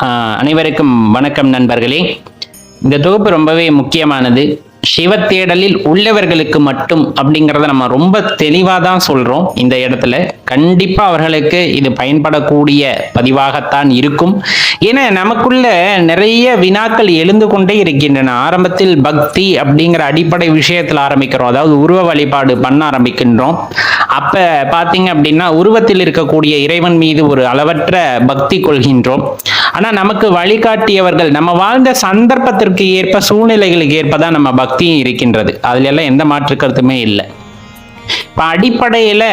அனைவருக்கும் வணக்கம் நண்பர்களே. இந்த தொகுப்பு ரொம்பவே முக்கியமானது. சிவ தேடலில் உள்ளவர்களுக்கு மட்டும் அப்படிங்கிறத நம்ம ரொம்ப தெளிவாக தான் சொல்றோம். இந்த இடத்துல கண்டிப்பா அவர்களுக்கு இது பயன்படக்கூடிய பதிவாகத்தான் இருக்கும். ஏன்னா நமக்குள்ள நிறைய வினாக்கள் எழுந்து கொண்டே இருக்கின்றன. ஆரம்பத்தில் பக்தி அப்படிங்கிற அடிப்படை விஷயத்தில் ஆரம்பிக்கிறோம், அதாவது உருவ வழிபாடு பண்ண ஆரம்பிக்கின்றோம். அப்ப பாத்தீங்க அப்படின்னா உருவத்தில் இருக்கக்கூடிய இறைவன் மீது ஒரு அளவற்ற பக்தி கொள்கின்றோம். ஆனா நமக்கு வழிகாட்டியவர்கள் நம்ம வாழ்ந்த சந்தர்ப்பத்திற்கு ஏற்ப சூழ்நிலைகளுக்கு ஏற்பதான் நம்ம பக்தியும் இருக்கின்றது. அதுல எல்லாம் எந்த மாற்று கருத்துமே இல்லை. இப்ப அடிப்படையில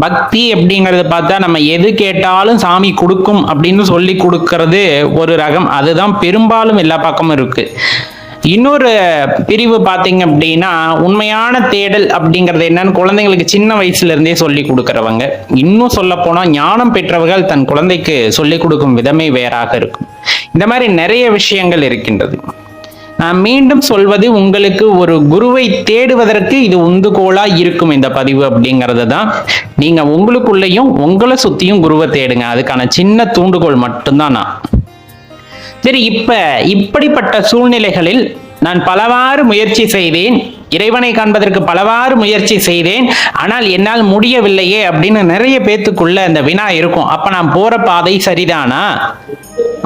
பக்தி அப்படிங்கறது பார்த்தா நம்ம எது கேட்டாலும் சாமி கொடுக்கும் அப்படின்னு சொல்லி கொடுக்கறது ஒரு ரகம். அதுதான் பெரும்பாலும் எல்லா பக்கமும் இருக்கு. இன்னொரு பிரிவு பார்த்தீங்க அப்படின்னா உண்மையான தேடல் அப்படிங்கிறது என்னன்னு குழந்தைங்களுக்கு சின்ன வயசுல இருந்தே சொல்லி கொடுக்கறவங்க. இன்னும் சொல்ல போனா ஞானம் பெற்றவர்கள் தன் குழந்தைக்கு சொல்லி கொடுக்கும் விதமே வேறாக இருக்கும். இந்த மாதிரி நிறைய விஷயங்கள் இருக்கின்றது. நான் மீண்டும் சொல்வது, உங்களுக்கு ஒரு குருவை தேடுவதற்கு இது உந்துகோலா இருக்கும் இந்த பதிவு அப்படிங்கிறது தான். நீங்க உங்களுக்குள்ளேயும் உங்களை சுத்தியும் குருவை தேடுங்க. அதுக்கான சின்ன தூண்டுகோல் மட்டும்தான் நான். சரி, இப்படிப்பட்ட சூழ்நிலைகளில் நான் பலவாறு முயற்சி செய்தேன், இறைவனை காண்பதற்கு பலவாறு முயற்சி செய்தேன், ஆனால் என்னால் முடியவில்லையே அப்படின்னு நிறைய பேத்துக்குள்ள அந்த வினா இருக்கும். அப்ப நான் போற பாதை சரிதானா?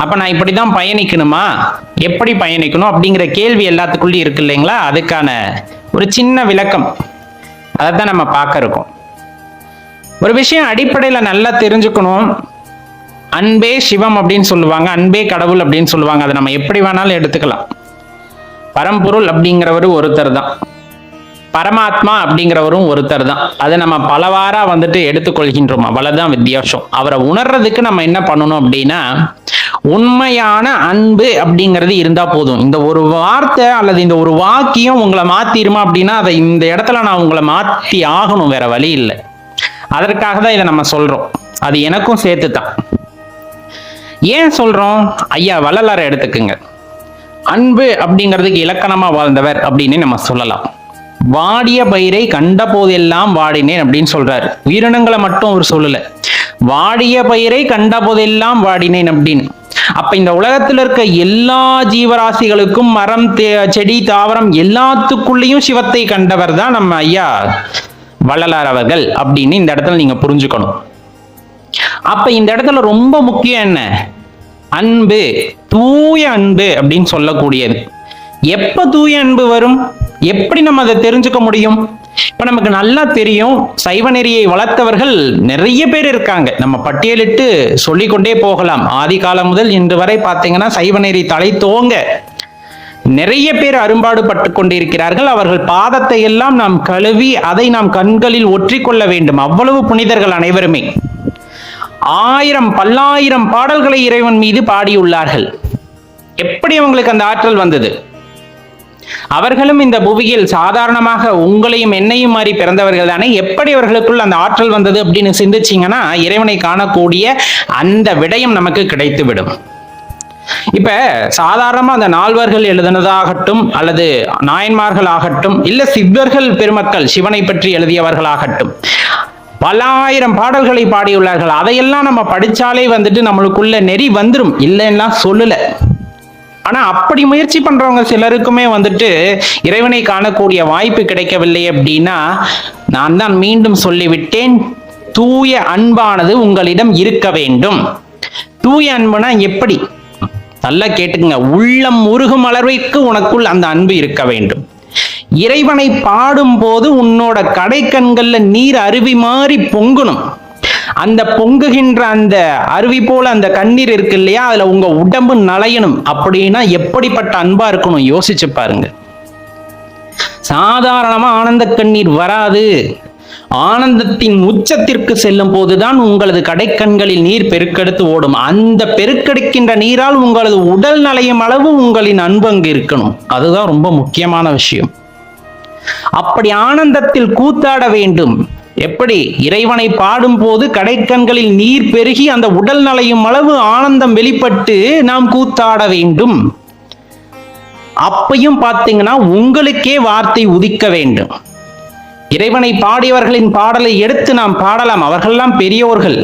அப்ப நான் இப்படிதான் பயணிக்கணுமா? எப்படி பயணிக்கணும் அப்படிங்கிற கேள்வி எல்லாத்துக்குள்ளயும் இருக்கு இல்லைங்களா? அதுக்கான ஒரு சின்ன விளக்கம் அதைத்தான் நம்ம பார்க்க இருக்கோம். ஒரு விஷயம் அடிப்படையில நல்லா தெரிஞ்சுக்கணும். அன்பே சிவம் அப்படின்னு சொல்லுவாங்க, அன்பே கடவுள் அப்படின்னு சொல்லுவாங்க. அதை நம்ம எப்படி வேணாலும் எடுத்துக்கலாம். பரம்பொருள் அப்படிங்கிறவரு ஒருத்தர் தான், பரமாத்மா அப்படிங்கிறவரும் ஒருத்தர் தான். அதை நம்ம பலவாரா எடுத்துக்கொள்கின்றோம். அவ்வளவுதான் வித்தியாசம். அவரை உணர்றதுக்கு நம்ம என்ன பண்ணணும் அப்படின்னா, உண்மையான அன்பு அப்படிங்கிறது இருந்தா போதும். இந்த ஒரு வார்த்தை அல்லது இந்த ஒரு வாக்கியம் உங்களை மாத்திருமா அப்படின்னா, அதை இந்த இடத்துல நான் உங்களை மாத்தி ஆகணும், வேற வழி இல்லை. அதற்காக தான் இதை நம்ம சொல்றோம். அது எனக்கும் சேர்த்து தான். ஏன் சொல்றோம்? ஐயா வள்ளலாரை எடுத்துக்குங்க. அன்பு அப்படிங்கிறதுக்கு இலக்கணமா வாழ்ந்தவர் அப்படின்னு நம்ம சொல்லலாம். வாடிய பயிரை கண்ட போதெல்லாம் வாடினேன் அப்படின்னு சொல்றாரு. உயிரினங்களை மட்டும் அவர் சொல்லல, வாடிய பயிரை கண்ட போதெல்லாம் வாடினேன் அப்படின்னு. அப்ப இந்த உலகத்துல இருக்க எல்லா ஜீவராசிகளுக்கும், மரம் செடி தாவரம் எல்லாத்துக்குள்ளேயும் சிவத்தை கண்டவர் தான் நம்ம ஐயா வள்ளலார் அவர்கள் அப்படின்னு இந்த இடத்துல நீங்க புரிஞ்சுக்கணும். அப்ப இந்த இடத்துல ரொம்ப முக்கியம் என்ன? அன்பு, தூய அன்பு அப்படின்னு சொல்லக்கூடியது. எப்ப தூய அன்பு வரும்? எப்படி நம்ம அதை தெரிஞ்சுக்க முடியும்? இப்ப நமக்கு நல்லா தெரியும், சைவ நெறியை வளர்த்தவர்கள் நிறைய பேர் இருக்காங்க. நம்ம பட்டியலிட்டு சொல்லிக்கொண்டே போகலாம். ஆதி காலம் முதல் இன்று வரை பார்த்தீங்கன்னா சைவ நெறி தலை தோங்க நிறைய பேர் அரும்பாடு பட்டு கொண்டிருக்கிறார்கள். அவர்கள் பாதத்தை எல்லாம் நாம் கழுவி அதை நாம் கண்களில் ஒற்றிக்கொள்ள வேண்டும். அவ்வளவு புனிதர்கள் அனைவருமே. 1000 பல்லாயிரம் பாடல்களை இறைவன் மீது பாடியுள்ளார்கள். எப்படி அவங்களுக்கு அந்த ஆற்றல் வந்தது? அவர்களும் இந்த புவியில் சாதாரணமாக உங்களையும் என்னையும் மாறி பிறந்தவர்கள் தானே. எப்படி அவர்களுக்குள் அந்த ஆற்றல் வந்தது அப்படின்னு சிந்திச்சீங்கன்னா இறைவனை காணக்கூடிய அந்த விடயம் நமக்கு கிடைத்துவிடும். இப்ப சாதாரணமா அந்த நால்வர்கள் எழுதினதாகட்டும், அல்லது நாயன்மார்கள் ஆகட்டும், இல்ல சித்தர்கள் பெருமக்கள் சிவனை பற்றி எழுதியவர்களாகட்டும், பல்லாயிரம் பாடல்களை பாடியுள்ளார்கள். அதையெல்லாம் நம்ம படிச்சாலே நம்மளுக்குள்ள நெறி வந்துடும், இல்லைன்னா சொல்லல. ஆனா அப்படி முயற்சி பண்றவங்க சிலருக்குமே இறைவனை காணக்கூடிய வாய்ப்பு கிடைக்கவில்லை. அப்படின்னா நான் தான் மீண்டும் சொல்லிவிட்டேன், தூய அன்பானது உங்களிடம் இருக்க வேண்டும். தூய அன்புனா எப்படி? நல்லா கேட்டுக்குங்க. உள்ளம் உருகும் அளவிற்கு உனக்குள் அந்த அன்பு இருக்க வேண்டும். இறைவனை பாடும் போது உன்னோட கடைக்கண்கள்ல நீர் அருவி மாறி பொங்கணும். அந்த பொங்குகின்ற அந்த அருவி போல அந்த கண்ணீர் இருக்கு இல்லையா, அதுல உங்க உடம்பு நலையணும். அப்படின்னா எப்படிப்பட்ட அன்பா இருக்கணும் யோசிச்சு பாருங்க. சாதாரணமா ஆனந்த கண்ணீர் வராது. ஆனந்தத்தின் உச்சத்திற்கு செல்லும் போதுதான் உங்களது கடைக்கண்களில் நீர் பெருக்கெடுத்து ஓடும். அந்த பெருக்கெடுக்கின்ற நீரால் உங்களது உடல் நலையும் அளவு உங்களின் அன்பு அங்கு இருக்கணும். அதுதான் ரொம்ப முக்கியமான விஷயம். அப்படி ஆனந்தத்தில் கூத்தாட வேண்டும். எப்படி? இறைவனை பாடும் போது கடைக்கண்களில் நீர் பெருகி அந்த உடல் நலையும் அளவு ஆனந்தம் வெளிப்பட்டு நாம் கூத்தாட வேண்டும். அப்பையும் பார்த்தீங்கன்னா உங்களுக்கே வார்த்தை உதிக்க வேண்டும். இறைவனை பாடியவர்களின் பாடலை எடுத்து நாம் பாடலாம். அவர்கள்லாம் பெரியோர்கள்.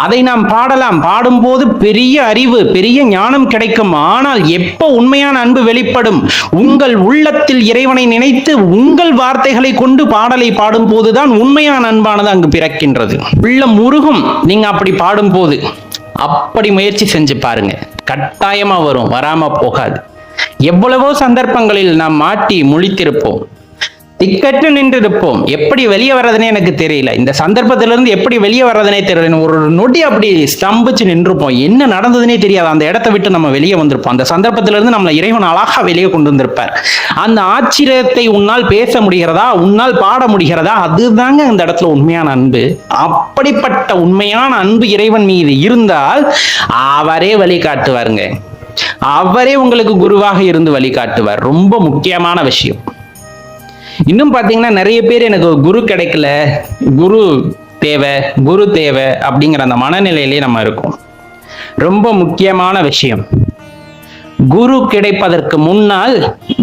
அதை நாம் பாடலாம், பாடும்போது பெரிய அறிவு பெரிய ஞானம் கிடைக்கும். ஆனால் எப்போ உண்மையான அன்பு வெளிப்படும்? உங்கள் உள்ளத்தில் இறைவனை நினைத்து உங்கள் வார்த்தைகளை கொண்டு பாடலை பாடும் போதுதான் உண்மையான அன்பானது அங்கு பிறக்கின்றது. உள்ளம் முருகும் நீங்க அப்படி பாடும் போது. அப்படி முயற்சி செஞ்சு பாருங்க, கட்டாயமா வரும், வராம போகாது. எவ்வளவோ சந்தர்ப்பங்களில் நாம் மாட்டி முழித்திருப்போம், திக்கற்று நின்று இருப்போம். எப்படி வெளியே வர்றதுனே எனக்கு தெரியல, இந்த சந்தர்ப்பத்திலிருந்து எப்படி வெளியே வர்றதுனே தெரியல. ஒரு நொடி அப்படி ஸ்தம்பிச்சு நின்றுப்போம், என்ன நடந்ததுனே தெரியாது. அந்த இடத்தை விட்டு நம்ம வெளியே வந்திருப்போம். அந்த சந்தர்ப்பத்திலிருந்து நம்மளை இறைவன் அழகா வெளியே கொண்டு வந்திருப்பார். அந்த ஆச்சரியத்தை உன்னால் பேச முடிகிறதா, உன்னால் பாட முடிகிறதா? அதுதாங்க அந்த இடத்துல உண்மையான அன்பு. அப்படிப்பட்ட உண்மையான அன்பு இறைவன் மீது இருந்தால் அவரே வழிகாட்டுவாருங்க. அவரே உங்களுக்கு குருவாக இருந்து வழிகாட்டுவார். ரொம்ப முக்கியமான விஷயம். இன்னும் பாத்தீங்கன்னா நிறைய பேர் எனக்கு குரு கிடைக்கல, குரு தேவை அப்படிங்கிற அந்த மனநிலையிலே நம்ம இருக்கோம். ரொம்ப முக்கியமான விஷயம், குரு கிடைப்பதற்கு முன்னால்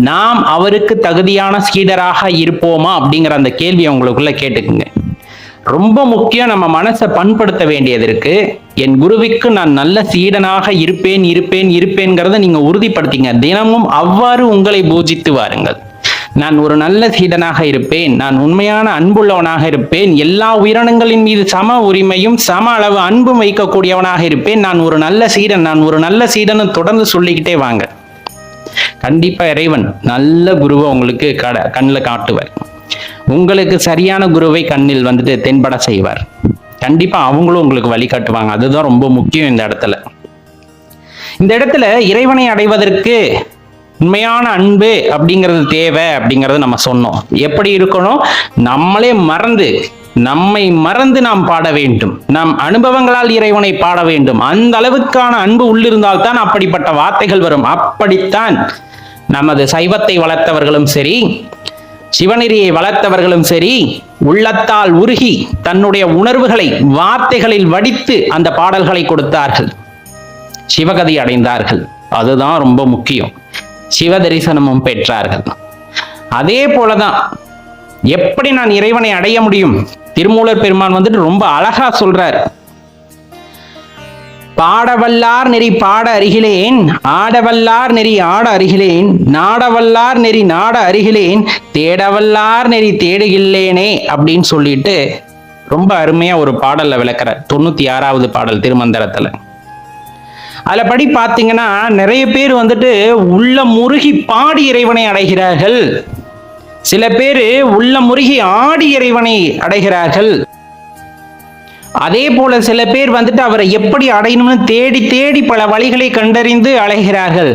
நாம் அவருக்கு தகுதியான சீடராக இருப்போமா அப்படிங்கிற அந்த கேள்வியை உங்களுக்குள்ள கேட்டுக்குங்க. ரொம்ப முக்கியம். நம்ம மனசை பண்படுத்த வேண்டியது இருக்கு. என் குருவிற்கு நான் நல்ல சீடனாக இருப்பேன்ங்கிறத நீங்க உறுதிப்படுத்திங்க. தினமும் அவ்வாறு உங்களை பூஜித்து வாருங்கள். நான் ஒரு நல்ல சீடனாக இருப்பேன், நான் உண்மையான அன்புள்ளவனாக இருப்பேன், எல்லா உயிரினங்களின் மீது சம உரிமையும் சம அளவு அன்பும் வைக்கக்கூடியவனாக இருப்பேன், நான் ஒரு நல்ல சீடன் தொடர்ந்து சொல்லிக்கிட்டே வாங்க. கண்டிப்பா இறைவன் நல்ல குருவை உங்களுக்கு கண்ணில் காட்டுவார். உங்களுக்கு சரியான குருவை கண்ணில் வந்துட்டு தென்பட செய்வார். கண்டிப்பா அவங்களும் உங்களுக்கு வழிகாட்டுவாங்க. அதுதான் ரொம்ப முக்கியம். இந்த இடத்துல இறைவனை அடைவதற்கு உண்மையான அன்பு அப்படிங்கிறது தேவை அப்படிங்கறது நம்ம சொன்னோம். எப்படி இருக்கணும்? நம்மை மறந்து நாம் பாட வேண்டும். நம் அனுபவங்களால் இறைவனை பாட வேண்டும். அந்த அளவுக்கான அன்பு உள்ளிருந்தால் தான் அப்படிப்பட்ட வார்த்தைகள் வரும். அப்படித்தான் நமது சைவத்தை வளர்த்தவர்களும் சரி, சிவநெறியை வளர்த்தவர்களும் சரி, உள்ளத்தால் உருகி தன்னுடைய உணர்வுகளை வார்த்தைகளில் வடித்து அந்த பாடல்களை கொடுத்தார்கள், சிவகதி அடைந்தார்கள். அதுதான் ரொம்ப முக்கியம். சிவ தரிசனமும் பெற்றார்கள். அதே போலதான் எப்படி நான் இறைவனை அடைய முடியும்? திருமூலர் பெருமான் வந்துட்டு ரொம்ப அழகா சொல்றார். பாடவல்லார் நெறி பாட அருகிலேன், ஆடவல்லார் நெறி ஆட அருகிலேன், நாடவல்லார் நெறி நாட அருகிலேன், தேடவல்லார் நெறி தேடுகில்லேனே அப்படின்னு சொல்லிட்டு ரொம்ப அருமையா ஒரு பாடல்ல விளக்குறார். 96வது பாடல் திருமந்திரத்துல. அதுல படி பாத்தீங்கன்னா நிறைய பேர் வந்துட்டு உள்ள முருகி பாடி இறைவனை அடைகிறார்கள். சில பேரு உள்ள முருகி ஆடி இறைவனை அடைகிறார்கள். அதே போல சில பேர் வந்துட்டு அவரை எப்படி அடையணும்னு தேடி தேடி பல வழிகளை கண்டறிந்து அலைகிறார்கள்.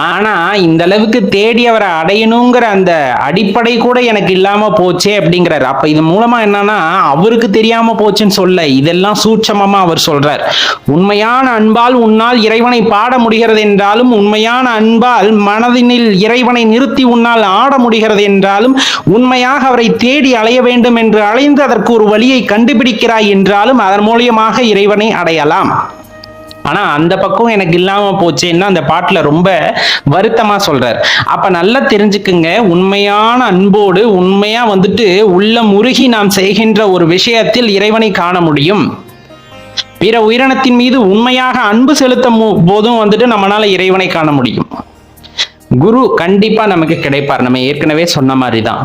ஆனா இந்த அளவுக்கு தேடி அவரை அடையணுங்கிற அந்த அடிப்படை கூட எனக்கு இல்லாம போச்சே அப்படிங்கிறார். அப்ப இது மூலமா என்னன்னா அவருக்கு தெரியாம போச்சுன்னு சொல்ல, இதெல்லாம் சூட்சமமா அவர் சொல்றார். உண்மையான அன்பால் உன்னால் இறைவனை பாட முடிகிறது என்றாலும், உண்மையான அன்பால் மனதினில் இறைவனை நிறுத்தி உன்னால் ஆட முடிகிறது என்றாலும், உண்மையாக அவரை தேடி அலைய வேண்டும் என்று அலைந்து அதற்கு ஒரு வழியை கண்டுபிடிக்கிறாய் என்றாலும் அதன் மூலியமாக இறைவனை அடையலாம். ஆனா அந்த பக்கம் எனக்கு இல்லாம போச்சேன்னா அந்த பாட்டுல ரொம்ப வருத்தமா சொல்றார். அப்ப நல்லா தெரிஞ்சுக்குங்க, உண்மையான அன்போடு உண்மையா வந்துட்டு உள்ள முருகி நாம் செய்கின்ற ஒரு விஷயத்தில் இறைவனை காண முடியும். பிற உயிரினத்தின் மீது உண்மையாக அன்பு செலுத்தும் போதும் வந்துட்டு நம்மளால இறைவனை காண முடியும். குரு கண்டிப்பா நமக்கு கிடைப்பார். நம்ம ஏற்கனவே சொன்ன மாதிரிதான்,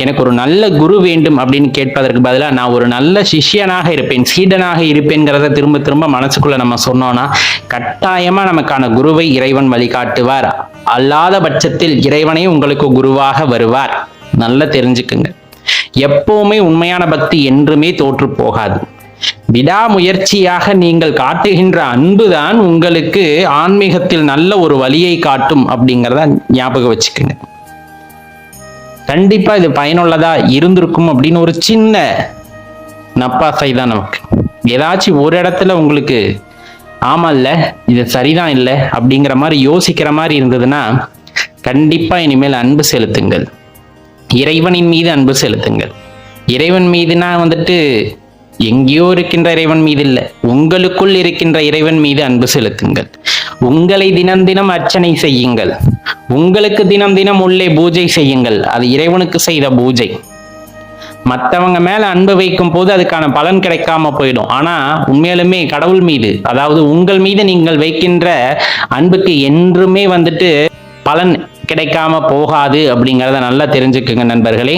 எனக்கு ஒரு நல்ல குரு வேண்டும் அப்படின்னு கேட்பதற்கு பதிலாக நான் ஒரு நல்ல சிஷ்யனாக இருப்பேன், சீடனாக இருப்பேன்கிறத திரும்ப திரும்ப மனசுக்குள்ள நம்ம சொன்னோம்னா கட்டாயமா நமக்கான குருவை இறைவன் வழிகாட்டுவார். அல்லாத பட்சத்தில் இறைவனே உங்களுக்கு குருவாக வருவார். நல்லா தெரிஞ்சுக்குங்க. எப்பவுமே உண்மையான பக்தி என்றுமே தோற்று போகாது. விடாமுயற்சியாக நீங்கள் காட்டுகின்ற அன்புதான் உங்களுக்கு ஆன்மீகத்தில் நல்ல ஒரு வழியை காட்டும் அப்படிங்கிறத ஞாபகம் வச்சுக்கோங்க. கண்டிப்பா இது பயனுள்ளதா இருந்திருக்கும் அப்படின்னு ஒரு சின்ன நப்பாசை தான் நமக்கு. ஏதாச்சும் ஒரு இடத்துல உங்களுக்கு ஆமா இல்ல இது சரிதான் இல்லை அப்படிங்கிற மாதிரி யோசிக்கிற மாதிரி இருந்ததுன்னா கண்டிப்பா இனிமேல் அன்பு செலுத்துங்கள். இறைவனின் மீது அன்பு செலுத்துங்கள். இறைவன் மீதுனா வந்துட்டு எங்கேயோ இருக்கின்ற இறைவன் மீது இல்லை, உங்களுக்குள் இருக்கின்ற இறைவன் மீது அன்பு செலுத்துங்கள். உங்களை தினம் தினம் அர்ச்சனை செய்யுங்கள். உங்களுக்கு தினம் தினம் உள்ளே பூஜை செய்யுங்கள். அது இறைவனுக்கு செய்த பூஜை. மற்றவங்க மேல அன்பு வைக்கும் போது அதுக்கான பலன் கிடைக்காம போயிடும். ஆனா உண்மையாலுமே கடவுள் மீது, அதாவது உங்கள் மீது நீங்கள் வைக்கின்ற அன்புக்கு என்றுமே பலன் கிடைக்காம போகாது அப்படிங்கிறத நல்லா தெரிஞ்சுக்குங்க நண்பர்களே.